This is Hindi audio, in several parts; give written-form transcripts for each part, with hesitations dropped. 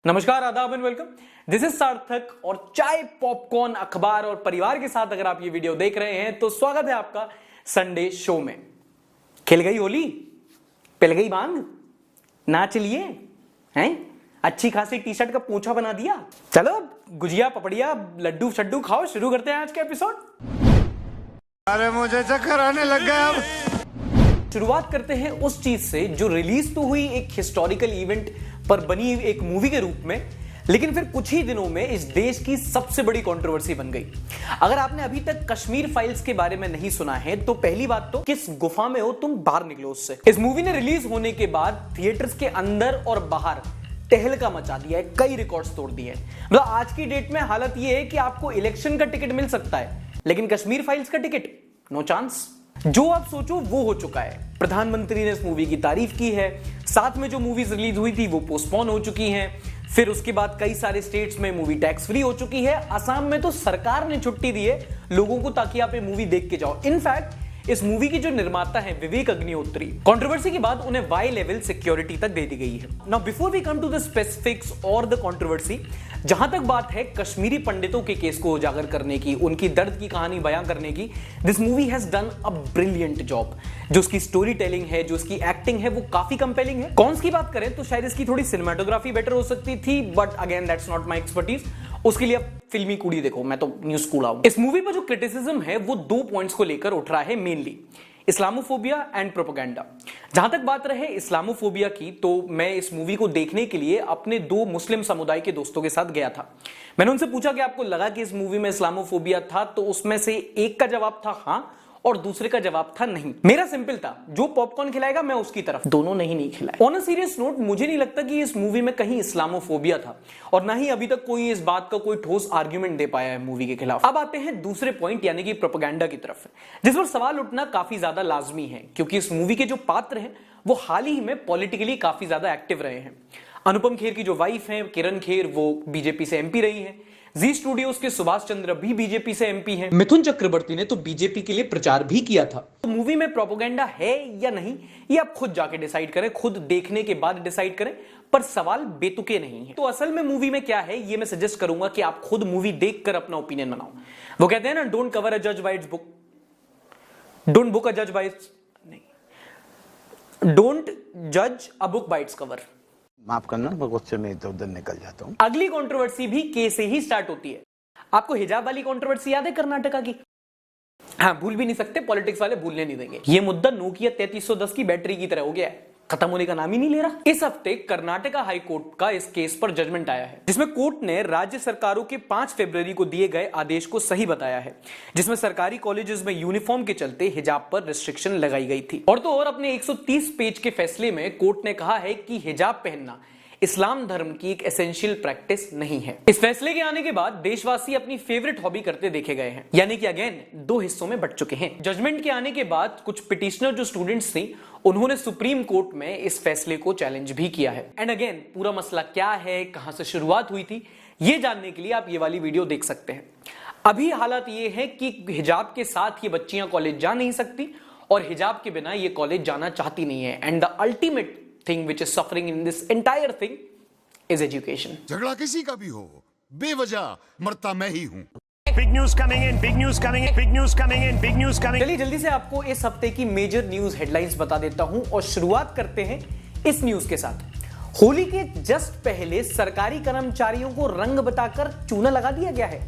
नमस्कार, आदाब एंड वेलकम। दिस इज सार्थक और चाय, पॉपकॉर्न, अखबार और परिवार के साथ अगर आप ये वीडियो देख रहे हैं तो स्वागत है आपका संडे शो में। खिल गई होली, पिल गई भांग, नाच लिए हैं, अच्छी खासी टी शर्ट का पोंछा बना दिया। चलो गुजिया, पपड़िया, लड्डू शड्डू खाओ, शुरू करते हैं आज का एपिसोड। अरे मुझे चक्कर आने लग गया। अब शुरुआत करते हैं उस चीज से जो रिलीज तो हुई एक हिस्टोरिकल इवेंट पर बनी एक मूवी के रूप में, लेकिन फिर कुछ ही दिनों में इस देश की सबसे बड़ी कंट्रोवर्सी बन गई। अगर आपने अभी तक कश्मीर फाइल्स के बारे में नहीं सुना है तो पहली बात तो किस गुफा में हो तुम, बाहर निकलो उससे। इस मूवी ने रिलीज होने के बाद थिएटर्स के अंदर और बाहर तहलका मचा दिया है, कई रिकॉर्ड्स तोड़ दिए हैं। मतलब आज की डेट में हालत यह है कि आपको इलेक्शन का टिकट मिल सकता है, लेकिन कश्मीर फाइल्स का टिकट नो चांस। जो आप सोचो वो हो चुका है। प्रधानमंत्री ने इस मूवी की तारीफ की है, साथ में जो मूवीज रिलीज हुई थी वो पोस्टपोन हो चुकी हैं, फिर उसके बाद कई सारे स्टेट्स में मूवी टैक्स फ्री हो चुकी है। असम में तो सरकार ने छुट्टी दी है लोगों को ताकि आप ये मूवी देख के जाओ। इनफैक्ट इस मूवी के जो निर्माता हैं विवेक अग्निहोत्री, कंट्रोवर्सी के बाद उन्हें वाई लेवल सिक्योरिटी तक दे दी गई है। Now before we come to the specifics और द कंट्रोवर्सी, जहां तक बात है कश्मीरी पंडितों के केस को उजागर करने की, उनकी दर्द की कहानी बयां करने की, this movie has done a brilliant job. जो उसकी स्टोरी टेलिंग है, जो उसकी एक्टिंग है, वो काफी कंपेलिंग है। कॉन्स की बात करें तो शायद इसकी थोड़ी सिनेमाटोग्राफी बेटर हो सकती थी, but again that's not my expertise. उसके लिए आप फिल्मी कूड़ी देखो, मैं तो न्यूज कूड़ा हूं। इस मूवी पर जो क्रिटिसिज्म है वो 2 पॉइंट्स को लेकर उठ रहा है मेनली, इस्लामोफोबिया एंड प्रोपेगेंडा। जहां तक बात रहे इस्लामोफोबिया की, तो मैं इस मूवी को देखने के लिए अपने 2 मुस्लिम समुदाय के दोस्तों के साथ गया था। मैंने उनसे पूछा कि आपको लगा कि इस मूवी में इस्लामोफोबिया था, तो उसमें से एक का जवाब था हाँ और दूसरे का जवाब था नहीं। मेरा सिंपल था, जो पॉपकॉर्न खिलाएगा मैं उसकी तरफ। दोनों नहीं खिलाए। ऑन अ सीरियस नोट, मुझे नहीं लगता कि इस मूवी में कहीं इस्लामोफोबिया था, और ना ही अभी तक कोई इस बात का कोई ठोस आर्ग्यूमेंट दे पाया है मूवी के खिलाफ। अब आते हैं दूसरे पॉइंट यानी कि प्रोपेगेंडा की तरफ, जिस पर सवाल उठना काफी ज्यादा लाजमी है, क्योंकि इस मूवी के जो पात्र हैं वो हाल ही में पॉलिटिकली काफी ज्यादा एक्टिव रहे हैं। अनुपम खेर की जो वाइफ है किरण खेर, वो बीजेपी से एमपी रही है। जी स्टूडियोज के सुभाष चंद्र भी बीजेपी से एमपी हैं। मिथुन चक्रवर्ती ने तो बीजेपी के लिए प्रचार भी किया था। तो मूवी में प्रोपेगेंडा है या नहीं, ये आप खुद जाके डिसाइड करें, खुद देखने के बाद डिसाइड करें, पर सवाल बेतुके नहीं है। तो असल में मूवी में क्या है ये मैं सजेस्ट करूंगा कि आप खुद मूवी देखकर अपना ओपिनियन बनाओ। वो कहते हैं ना, डोंट कवर अ जज bye it's book, don't book अ जज बाय इट्स, नहीं, डोंट जज a book by its cover. माफ करना, मैं गुस्से में इधर उधर निकल जाता हूँ। अगली कंट्रोवर्सी भी के से ही स्टार्ट होती है। आपको हिजाब वाली कंट्रोवर्सी याद है कर्नाटका की? हाँ, भूल भी नहीं सकते, पॉलिटिक्स वाले भूलने नहीं देंगे। ये मुद्दा नोकिया 3310 की बैटरी की तरह हो गया है, खत्म होने का नाम ही नहीं ले रहा। इस हफ्ते कर्नाटका हाई कोर्ट का इस केस पर जजमेंट आया है, जिसमें कोर्ट ने राज्य सरकारों के 5 फरवरी को दिए गए आदेश को सही बताया है, जिसमें सरकारी कॉलेजेस में यूनिफॉर्म के चलते हिजाब पर रिस्ट्रिक्शन लगाई गई थी। और तो और अपने 130 पेज के फैसले में कोर्ट ने कहा है कि हिजाब पहनना इस्लाम धर्म की एक एसेंशियल प्रैक्टिस नहीं है। इस फैसले के आने के बाद देशवासी अपनी फेवरेट हॉबी करते देखे गए हैं, यानी कि अगेन 2 हिस्सों में बंट चुके हैं। जजमेंट के आने के बाद कुछ पिटिशनर जो स्टूडेंट्स थी, उन्होंने सुप्रीम कोर्ट में इस फैसले को चैलेंज भी किया है। एंड अगेन पूरा मसला क्या है, कहां से शुरुआत हुई थी, ये जानने के लिए आप ये वाली वीडियो देख सकते हैं। अभी हालत ये है कि हिजाब के साथ ये बच्चियां कॉलेज जा नहीं सकती और हिजाब के बिना ये कॉलेज जाना चाहती नहीं है। And the ultimate thing which is suffering in this entire thing is education. झगड़ा किसी का भी हो, बेवजह मरता मैं ही हूं। Big news coming in, big news coming in, big news coming in, big news coming in. चलिए जल्दी से आपको इस हफ्ते की मेजर न्यूज हेडलाइंस बता देता हूं और शुरुआत करते हैं इस न्यूज के साथ। होली के जस्ट पहले सरकारी कर्मचारियों को रंग बताकर चूना लगा दिया गया है।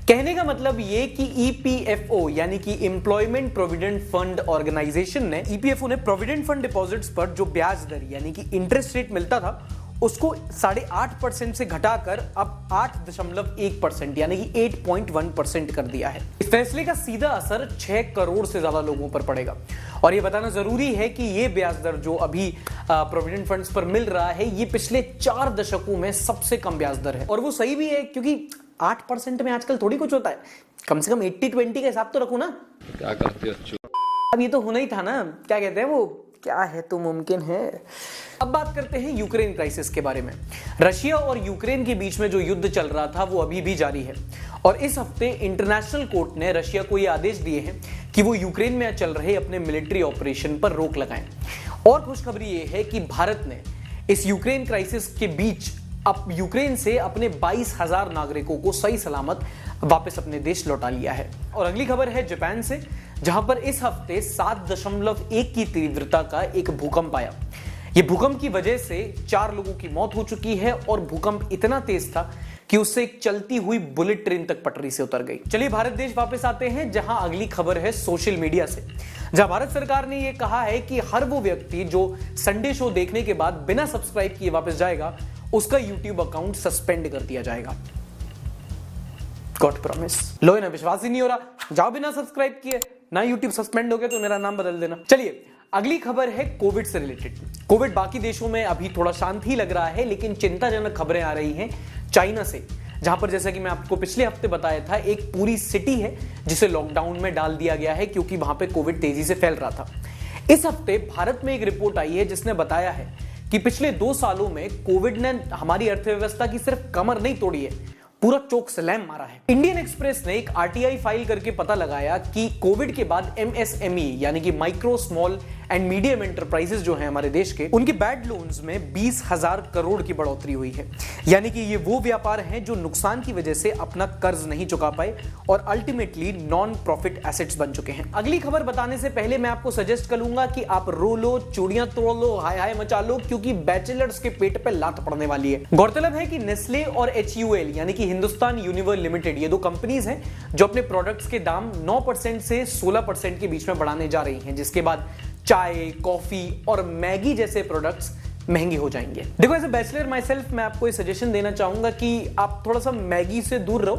कहने का मतलब ये कि ईपीएफओ यानी कि एम्प्लॉयमेंट प्रोविडेंट फंड ऑर्गेनाइजेशन ने, ईपीएफओ ने प्रोविडेंट फंड डिपॉजिट्स पर जो ब्याज दर यानी कि इंटरेस्ट रेट मिलता था उसको 8.5% से घटाकर अब 8.1% यानी कि 8.1% कर दिया है। इस फैसले का सीधा असर 6 करोड़ से ज्यादा लोगों पर पड़ेगा। और ये बताना जरूरी है कि ये ब्याज दर जो अभी प्रोविडेंट फंड्स पर मिल रहा है, ये पिछले 4 दशकों में सबसे कम ब्याज दर है। और वो सही भी है, क्योंकि 8% में आजकल थोड़ी कुछ होता है, कम से कम 80-20 का हिसाब तो रखो ना। क्या करते हो? अब ये तो होना ही था ना, क्या कहते हैं वो, क्या है तो मुमकिन है। अब बात करते हैं यूक्रेन क्राइसिस के बारे में। रशिया और यूक्रेन के बीच में जो युद्ध चल रहा था वो अभी भी जारी है, और इस हफ्ते इंटरनेशनल कोर्ट ने रशिया को ये आदेश दिए हैं कि वो यूक्रेन में चल रहे अपने मिलिट्री ऑपरेशन पर रोक लगाएं। और खुशखबरी ये है कि भारत ने इस यूक्रेन क्राइसिस के बीच अब यूक्रेन से अपने 22,000 नागरिकों को सही सलामत वापस अपने देश लौटा लिया है। और अगली खबर है जापान से, जहां पर इस हफ्ते 7.1 की तीव्रता का एक भूकंप आया। ये भूकंप की वजह से 4 लोगों की मौत हो चुकी है और भूकंप इतना तेज था कि उससे एक चलती हुई बुलेट ट्रेन तक पटरी से उतर गई। चलिए भारत देश वापस आते हैं, जहां अगली खबर है सोशल मीडिया से, जहां भारत सरकार ने यह कहा है कि हर वो व्यक्ति जो संडे शो देखने के बाद बिना सब्सक्राइब किए वापस जाएगा, उसका यूट्यूब अकाउंट सस्पेंड कर दिया जाएगा। God promise. लो ना, विश्वास ही नहीं हो रहा, जाओ बिना सब्सक्राइब किए ना, यूट्यूब सस्पेंड हो गया तो मेरा नाम बदल देना। चलिए अगली खबर है कोविड से रिलेटेड। कोविड बाकी देशों में अभी थोड़ा शांत ही लग रहा है, लेकिन चिंताजनक खबरें आ रही हैं चाइना से, जहां पर जैसा कि मैं आपको पिछले हफ्ते बताया था, एक पूरी सिटी है जिसे लॉकडाउन में डाल दिया गया है क्योंकि वहां पे कोविड तेजी से फैल रहा था। इस हफ्ते भारत में एक रिपोर्ट आई है जिसने बताया है कि पिछले 2 सालों में कोविड ने हमारी अर्थव्यवस्था की सिर्फ कमर नहीं तोड़ी है, पूरा चोक स्लैम मारा है। इंडियन एक्सप्रेस ने एक आरटीआई फाइल करके पता लगाया कि कोविड के बाद एमएसएमई यानी कि micro small and medium enterprises जो हैं हमारे देश के, उनके बैड लोन्स में 20,000 करोड़ की बढ़ोतरी हुई है। यानी कि ये वो व्यापार हैं जो नुकसान की वजह से अपना कर्ज नहीं चुका पाए और अल्टीमेटली नॉन प्रॉफिट एसेट्स बन चुके हैं। अगली खबर बताने से पहले मैं आपको सजेस्ट करूंगा कि आप रो लो, चूड़ियां तोड़ लो, हाय हाय मचा लो, क्योंकि बैचलर्स के पेट पे लात पड़ने वाली है। गौरतलब है कि नेस्ले और HUL यानी कि हिंदुस्तान यूनिवर लिमिटेड, ये 2 कंपनीज हैं जो अपने प्रोडक्ट्स के दाम 9% से 16% के बीच में बढ़ाने जा रही हैं, जिसके बाद चाय, कॉफी और मैगी जैसे प्रोडक्ट्स महंगे हो जाएंगे। देखो, as a bachelor myself मैं आपको ये सजेशन देना चाहूंगा कि आप थोड़ा सा मैगी से दूर रहो,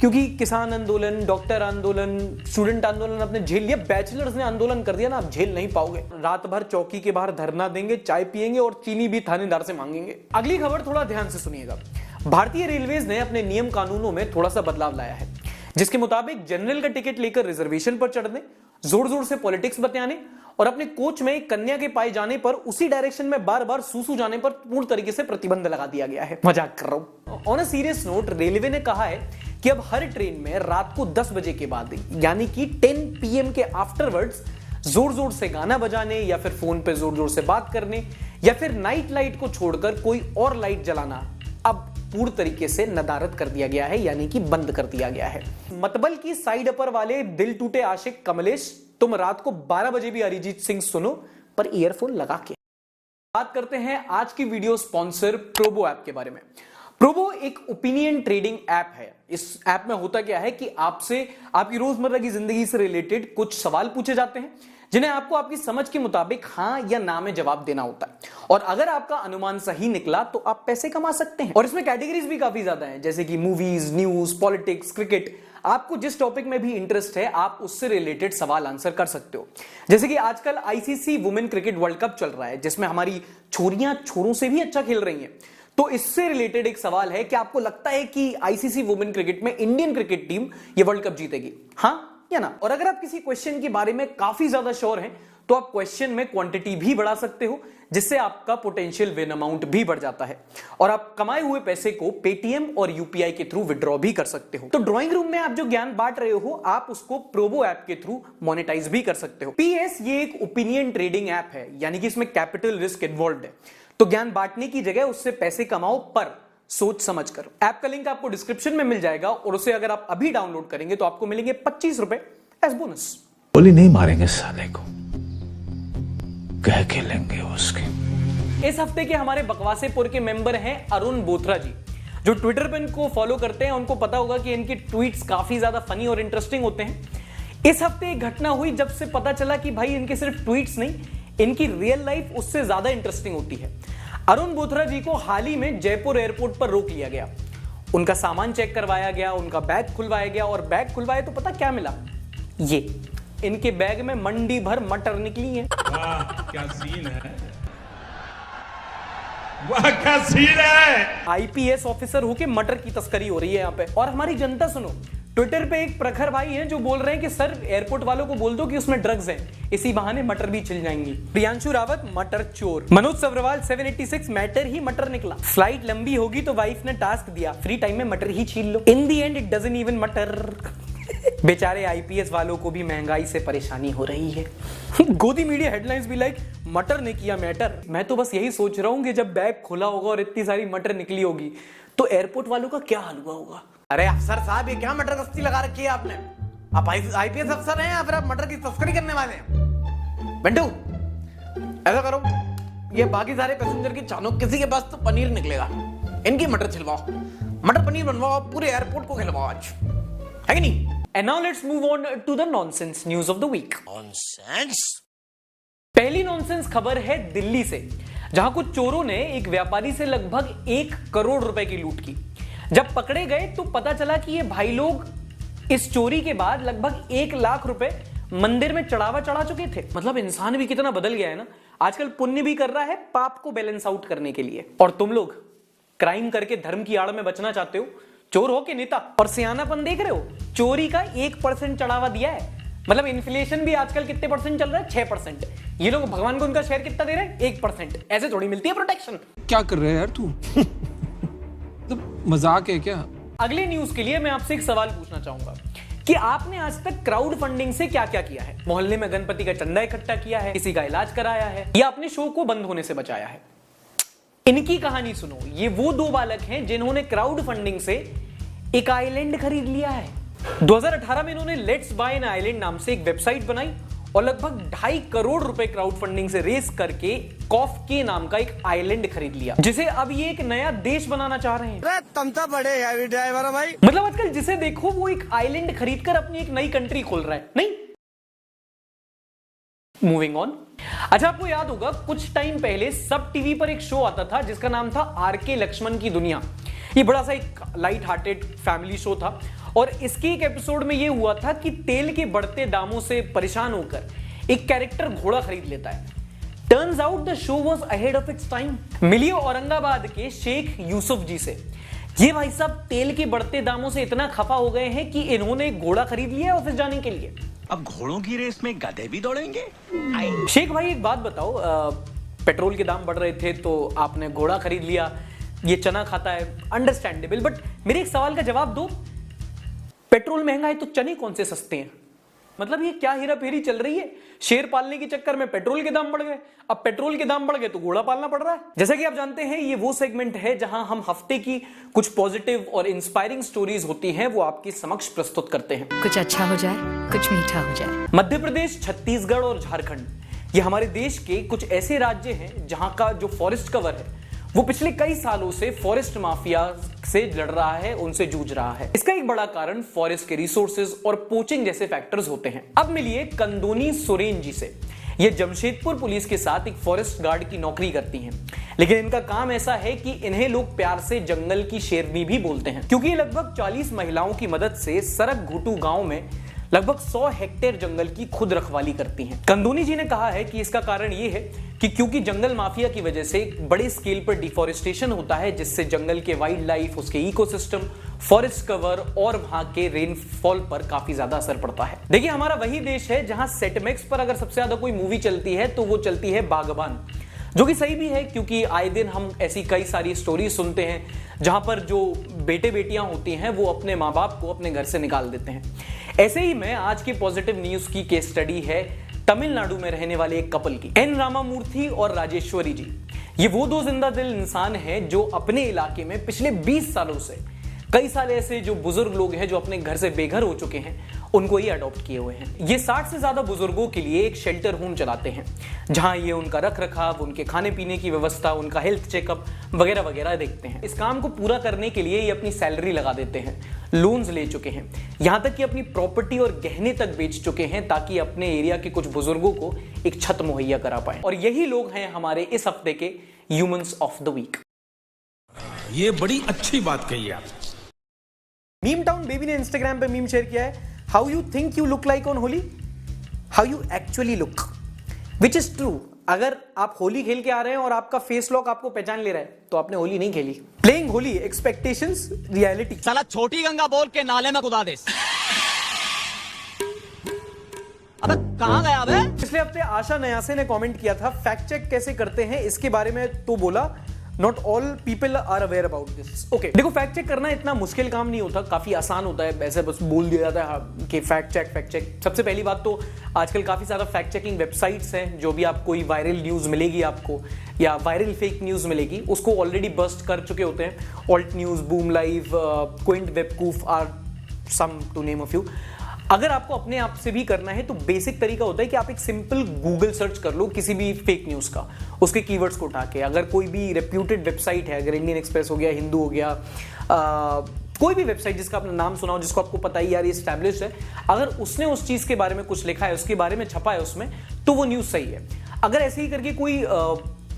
क्योंकि किसान आंदोलन, डॉक्टर आंदोलन, स्टूडेंट आंदोलन आपने झेल लिया, बैचलर्स ने आंदोलन कर दिया ना, आप झेल नहीं पाओगे। रात भर चौकी के बाहर धरना देंगे, चाय पियेंगे और चीनी भी थानेदार से मांगेंगे। अगली खबर थोड़ा ध्यान से सुनिएगा। भारतीय रेलवेज ने अपने नियम कानूनों में थोड़ा सा बदलाव लाया है, जिसके मुताबिक जनरल का टिकट लेकर रिजर्वेशन पर चढ़ने, जोर जोर से पॉलिटिक्स बतियाने और अपने कोच में एक कन्या के पाए जाने पर उसी डायरेक्शन में बार बार सूसू जाने पर पूर्ण तरीके से प्रतिबंध लगा दिया गया है। मजाक कर रहा हूं। On a serious note, railway ने कहा है कि अब हर ट्रेन में रात को 10 बजे के बाद यानी कि 10 PM के आफ्टरवर्ड्स जोर जोर से गाना बजाने या फिर फोन पे जोर जोर से बात करने या फिर नाइट लाइट को छोड़कर कोई और लाइट जलाना अब पूर्ण तरीके से नदारद कर दिया गया है, यानी कि बंद कर दिया गया है। मतबल की साइड अपर वाले दिल टूटे आशिक कमलेश, तुम रात को 12 बजे भी अरिजीत सिंह सुनो, पर ईयरफोन लगा के। बात करते हैं आज की वीडियो स्पॉन्सर प्रोबो ऐप के बारे में। प्रोबो एक ओपिनियन ट्रेडिंग ऐप है। इस ऐप में होता क्या है कि आपसे आपकी रोजमर्रा की जिंदगी से रिलेटेड कुछ सवाल पूछे जाते हैं, जिन्हें आपको आपकी समझ के मुताबिक हां या ना में जवाब देना होता है, और अगर आपका अनुमान सही निकला तो आप पैसे कमा सकते हैं। और इसमें कैटेगरीज भी काफी ज्यादा हैं, जैसे कि मूवीज, न्यूज, पॉलिटिक्स, क्रिकेट। आपको जिस टॉपिक में भी इंटरेस्ट है आप उससे रिलेटेड सवाल आंसर कर सकते हो। जैसे कि आजकल ICC women cricket world cup चल रहा है, जिसमें हमारी छोरियां छोरों से भी अच्छा खेल रही हैं। तो इससे रिलेटेड एक सवाल है कि आपको लगता है कि ICC वुमेन क्रिकेट में इंडियन क्रिकेट टीम ये वर्ल्ड कप जीतेगी, हां या ना? और अगर आप किसी क्वेश्चन के बारे में काफी ज्यादा श्योर हैं तो आप क्वेश्चन में क्वांटिटी भी बढ़ा सकते हो, जिससे आपका पोटेंशियल विन अमाउंट भी बढ़ जाता है और आप कमाए हुए पैसे को पेटीएम और UPI के थ्रू विड्रॉ भी कर सकते हो। तो ड्राइंग रूम में आप जो ज्ञान बांट रहे हो, आप उसको प्रोबो ऐप के थ्रू मोनेटाइज भी कर सकते हो। PS ये एक ओपिनियन ट्रेडिंग ऐप है, यानी कि इसमें कैपिटल रिस्क इन्वॉल्व है। तो ज्ञान बांटने की जगह उससे पैसे कमाओ, पर सोच समझ कर। ऐप का लिंक आपको डिस्क्रिप्शन में मिल जाएगा और उसे अगर आप अभी डाउनलोड करेंगे तो आपको मिलेंगे 25 रुपए एज बोनस। गोली नहीं मारेंगे साले को, कह के लेंगे उसके। इस हफ्ते के हमारे बकवासेपुर के मेंबर हैं अरुण बोथरा जी, जो ट्विटर पर इनको फॉलो करते हैं। उनको पता होगा कि इनके ट्वीट्स काफी ज्यादा फनी और इंटरेस्टिंग होते हैं। इस हफ्ते एक घटना हुई जब से पता चला कि भाई इनके सिर्फ ट्वीट्स नहीं, इनकी रियल लाइफ उससे ज्यादा इंटरेस्टिंग होती है। अरुण बोथरा जी को हाल ही में जयपुर एयरपोर्ट पर रोक लिया गया, उनका सामान चेक करवाया गया, उनका बैग खुलवाया गया, और बैग खुलवाए तो पता क्या मिला? ये इनके बैग में मंडी भर मटर निकली है। वाह क्या सीन है, वाह क्या सीन है। IPS ऑफिसर होके मटर की तस्करी हो रही है यहाँ पे। और हमारी जनता सुनो, ट्विटर पे एक प्रखर भाई हैं जो बोल रहे हैं कि सर एयरपोर्ट वालों को बोल दो कि उसमें ड्रग्स हैं, इसी बहाने मटर भी छिल जाएंगी। प्रियांशु रावत मटर चोर। मनोज सब्रवाल 786 मैटर ही मटर निकला। फ्लाइट लंबी होगी तो वाइफ ने टास्क दिया, फ्री टाइम में मटर ही छील लो। इन दी एंड इट डजंट इवन मटर। बेचारे आईपीएस वालों को भी महंगाई से परेशानी हो रही है। गोदी मीडिया हेडलाइंस भी लाइक मटर ने किया मैटर। मैं तो बस यही सोच रहा हूं कि जब बैग खुला होगा और इतनी सारी मटर निकली होगी तो एयरपोर्ट वालों का क्या हाल हुआ होगा। अरे अफसर साहब, ये क्या मटर गश्ती लगा रखी है आपने? आप आईपीएस अफसर हैं या फिर आप मटर की तस्करी करने वाले हैं? बंटू ऐसा करो, ये बाकी सारे पैसेंजर की चानो, किसी के पास तो पनीर निकलेगा, इनकी मटर छिलवाओ, मटर पनीर बनवाओ, पूरे एयरपोर्ट को खिलवाओ आज, है कि नहीं? And now let's move on to the nonsense news of the week. Nonsense. पहली नॉनसेंस खबर है दिल्ली से, जहां कुछ चोरों ने एक व्यापारी से लगभग 1 करोड़ रुपए की लूट की। जब पकड़े गए तो पता चला कि ये भाई लोग इस चोरी के बाद लगभग 1 लाख रुपए मंदिर में चढ़ावा चढ़ा चुके थे। मतलब इंसान भी कितना बदल गया है ना, आजकल पुण्य भी कर रहा है पाप को बैलेंस आउट करने के लिए। और तुम लोग क्राइम करके धर्म की आड़ में बचना चाहते हो, चोर हो कि नेता, और सियानापन देख रहे हो, चोरी का 1% चढ़ावा दिया है। मतलब इन्फ्लेशन भी आजकल कितने परसेंट चल रहा है? 6%। ये लोग भगवान को उनका शेयर कितना दे रहे हैं? 1%। ऐसे थोड़ी मिलती है प्रोटेक्शन। क्या कर रहे हैं यार तू? तो मजाक है क्या? अगले न्यूज के लिए मैं आपसे एक सवाल पूछना चाहूंगा कि आपने आज तक क्राउड फंडिंग से क्या क्या किया है? मोहल्ले में गणपति का चंदा इकट्ठा किया है, किसी का इलाज कराया है, या अपने शो को बंद होने से बचाया है? इनकी कहानी सुनो। ये वो 2 बालक हैं जिन्होंने क्राउड फंडिंग से एक आइलैंड खरीद लिया है। 2018 में इन्होंने लेट्स बाय एन आइलैंड नाम से एक वेबसाइट बनाई और लगभग 2.5 करोड़ रुपए क्राउड फंडिंग से रेस करके कॉफ के नाम का एक आइलैंड खरीद लिया, जिसे अब ये एक नया देश बनाना चाह रहे हैं। अरे तुम तो बड़े हैवी ड्राइवर हो भाई। मतलब आजकल जिसे देखो वो एक आइलैंड खरीदकर अपनी एक नई कंट्री खोल रहा है, नहीं? Moving on. अच्छा, आपको याद होगा कुछ टाइम पहले सब टीवी पर एक शो आता था जिसका नाम था आरके लक्ष्मण की दुनिया। ये बड़ा सा एक लाइट हार्टेड फैमिली शो था और इसके एक एपिसोड में ये हुआ था कि तेल के बढ़ते दामों से परेशान होकर एक कैरेक्टर घोड़ा खरीद लेता है। Turns out the show was ahead of its time. मिलिए औरंगाबाद के शेख यूसुफ जी से। ये भाई साहब तेल के बढ़ते दामों से इतना खफा हो गए हैं कि इन्होंने एक घोड़ा खरीद लिया ऑफिस जाने के लिए। अब घोड़ों की रेस में गधे भी दौड़ेंगे? शेख भाई एक बात बताओ, पेट्रोल के दाम बढ़ रहे थे तो आपने घोड़ा खरीद लिया, ये चना खाता है, अंडरस्टैंडेबल, बट मेरे एक सवाल का जवाब दो, पेट्रोल महंगा है तो चने कौन से सस्ते हैं? मतलब ये क्या हेरा फेरी चल रही है? शेर पालने के चक्कर में पेट्रोल के दाम बढ़ गए, अब पेट्रोल के दाम बढ़ गए तो घोड़ा पालना पड़ रहा है। जैसा कि आप जानते हैं ये वो सेगमेंट है जहां हम हफ्ते की कुछ पॉजिटिव और इंस्पायरिंग स्टोरीज होती हैं वो आपके समक्ष प्रस्तुत करते हैं। कुछ अच्छा हो जाए, कुछ मीठा हो जाए। मध्य प्रदेश, छत्तीसगढ़ और झारखंड, ये हमारे देश के कुछ ऐसे राज्य हैं जहां का जो फॉरेस्ट कवर है वो पिछले कई सालों से फॉरेस्ट माफिया से लड़ रहा है, उनसे जूझ रहा है। इसका एक बड़ा कारण फॉरेस्ट के रिसोर्सेज और पोचिंग जैसे फैक्टर्स होते हैं। अब मिलिए कंदोनी सोरेन जी से। ये जमशेदपुर पुलिस के साथ एक फॉरेस्ट गार्ड की नौकरी करती हैं, लेकिन इनका काम ऐसा है कि इन्हें लोग प्यार से जंगल की शेरनी भी बोलते हैं, क्योंकि ये लगभग 40 महिलाओं की मदद से सरक घुटू गांव में लगभग 100 हेक्टेयर जंगल की खुद रखवाली करती हैं। कंदोनी जी ने कहा है कि इसका कारण ये है कि क्योंकि जंगल माफिया की वजह से बड़े स्केल पर डिफॉरेस्टेशन होता है, जिससे जंगल के वाइल्ड लाइफ, उसके इकोसिस्टम, फॉरेस्ट कवर और वहां के रेनफॉल पर काफी ज्यादा असर पड़ता है। देखिए, हमारा वही देश है जहां सेटमैक्स पर अगर सबसे ज्यादा कोई मूवी चलती है तो वो चलती है बागबान, जो कि सही भी है क्योंकि आए दिन हम ऐसी कई सारी स्टोरी सुनते हैं जहां पर जो बेटे बेटियां होती हैं वो अपने माँ बाप को अपने घर से निकाल देते हैं। ऐसे ही में आज की पॉजिटिव न्यूज की केस स्टडी है तमिलनाडु में रहने वाले एक कपल की, एन रामामूर्ति और राजेश्वरी जी। ये वो 2 जिंदा दिल इंसान हैं जो अपने इलाके में पिछले 20 सालों से कई साल ऐसे जो बुजुर्ग लोग हैं जो अपने घर से बेघर हो चुके हैं उनको ही अडॉप्ट किए हुए हैं। ये 60 से ज्यादा बुजुर्गों के लिए एक शेल्टर होम चलाते हैं जहां ये उनका रख रखाव, उनके खाने पीने की व्यवस्था, उनका हेल्थ चेकअप वगैरह वगैरह देखते हैं। इस काम को पूरा करने के लिए ये अपनी सैलरी लगा देते हैं, लोन्स ले चुके हैं, यहां तक कि अपनी प्रॉपर्टी और गहने तक बेच चुके हैं ताकि अपने एरिया के कुछ बुजुर्गों को एक छत मुहैया करा पाए। और यही लोग हैं हमारे इस हफ्ते के ह्यूमंस ऑफ द वीक। ये बड़ी अच्छी बात कही आप। मीम टाउन बेबी ने इंस्टाग्राम पे मीम शेयर किया है, how you think you look like on Holi, how you actually look, which is true. अगर आप होली खेल के आ रहे हैं और आपका फेस लॉक आपको पहचान ले रहा है तो आपने होली नहीं खेली। Playing Holi, expectations, reality. साला छोटी गंगा बोल के नाले में कुदा दे। अबे कहां गया बे? पिछले हफ्ते आशा नयासे ने कमेंट किया था, फैक्ट चेक कैसे करते हैं इसके बारे में, तो बोला not all people are aware about this. Okay, देखो फैक्ट चेक करना इतना मुश्किल काम नहीं होता, काफी आसान होता है, ऐसे बस बोल दिया जाता है कि फैक्ट चेक। सबसे पहली बात तो आजकल काफी सारा फैक्ट चेकिंग वेबसाइट्स हैं, जो भी आपको वायरल न्यूज मिलेगी आपको या वायरल फेक न्यूज मिलेगी उसको ऑलरेडी बस्ट कर चुके होते हैं। Alt News, Boom Live, Quint, Webqoof are some to name a few. अगर आपको अपने आप से भी करना है तो बेसिक तरीका होता है कि आप एक सिंपल गूगल सर्च कर लो किसी भी फेक न्यूज का, उसके कीवर्ड्स को उठा के। अगर कोई भी रेप्यूटेड वेबसाइट है, अगर इंडियन एक्सप्रेस हो गया, हिंदू हो गया, कोई भी वेबसाइट जिसका आपने नाम सुना हो, जिसको आपको पता ही यार ये एस्टैब्लिश्ड है, अगर उसने उस चीज के बारे में कुछ लिखा है, उसके बारे में छपा है उसमें, तो वो न्यूज सही है। अगर ऐसे ही करके कोई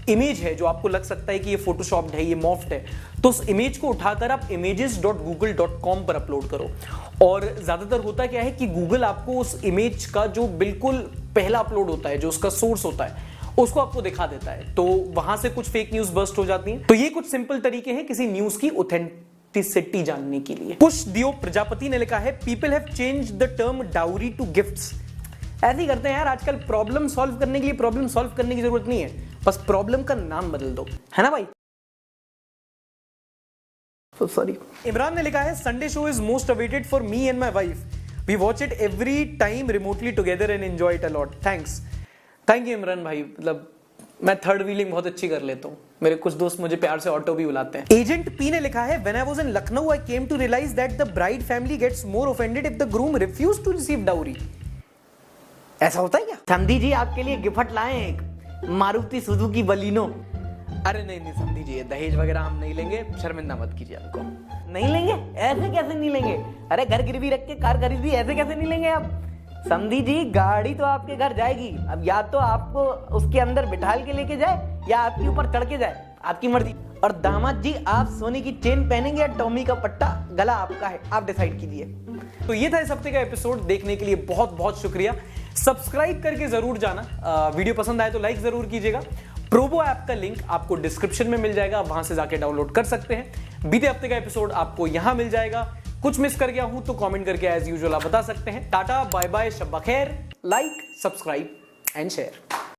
इमेज है जो आपको लग सकता है कि ये फोटोशॉप्ड है, ये मॉफ्ड है, तो उस इमेज को उठाकर आप images.google.com पर अपलोड करो। और ज्यादातर होता क्या है कि गूगल आपको उस इमेज का जो बिल्कुल पहला अपलोड होता है, जो उसका सोर्स होता है, उसको आपको दिखा देता है, तो वहां से कुछ फेक न्यूज बस्ट हो जाती हैं। तो ये कुछ सिंपल तरीके हैं किसी न्यूज की ऑथेंटिसिटी जानने के लिए। पुश दियो प्रजापति ने लिखा है, people have changed the term dowry to gifts. ऐसे ही करते हैं यार आजकल, प्रॉब्लम सॉल्व करने के लिए प्रॉब्लम सॉल्व करने की जरूरत नहीं है, बस प्रॉब्लम का नाम बदल दो, है ना भाई। सॉरी। इमरान ने लिखा है, Sunday show is most awaited for me and my wife, we watch it every time remotely together and enjoy it a lot. Thanks, thank you Imran भाई। मतलब मैं थर्ड व्हीलिंग बहुत अच्छी कर लेता हूँ, मेरे कुछ दोस्त मुझे प्यार से ऑटो भी बुलाते हैं। एजेंट पी ने लिखा है, when I was in Lucknow I came to realise that the bride family gets more offended if the groom refuse to receive dowry. ऐसा होता है क्या? समधी जी आपके लिए गिफ्ट लाए हैं, एक मारुति सुजुकी बलिनो। अरे नहीं समझी जी, दहेज वगैरह हम नहीं लेंगे, शर्मिंदा मत कीजिए हमको। नहीं लेंगे? ऐसे कैसे नहीं लेंगे? अरे घर गिरवी रख के कार खरीदी, ऐसे कैसे नहीं लेंगे आप? समधी जी गाड़ी तो आपके घर जाएगी, अब या तो आपको उसके अंदर बिठाल के लेके जाए या आपके ऊपर चढ़ के जाए, आपकी मर्जी। और दामाद जी आप सोने की चेन पहनेंगे या टॉमी का पट्टा, गला आपका है, आप डिसाइड कीजिए। तो ये था इस हफ्ते का एपिसोड, देखने के लिए बहुत बहुत शुक्रिया। सब्सक्राइब करके जरूर जाना, वीडियो पसंद आए तो लाइक जरूर कीजिएगा। प्रोबो ऐप का लिंक आपको डिस्क्रिप्शन में मिल जाएगा, वहां से जाके डाउनलोड कर सकते हैं। बीते हफ्ते का एपिसोड आपको यहां मिल जाएगा। कुछ मिस कर गया हूं तो कमेंट करके एज यूजुअल आप बता सकते हैं। टाटा, बाय बाय, शब्बा खैर, लाइक, सब्सक्राइब एंड शेयर।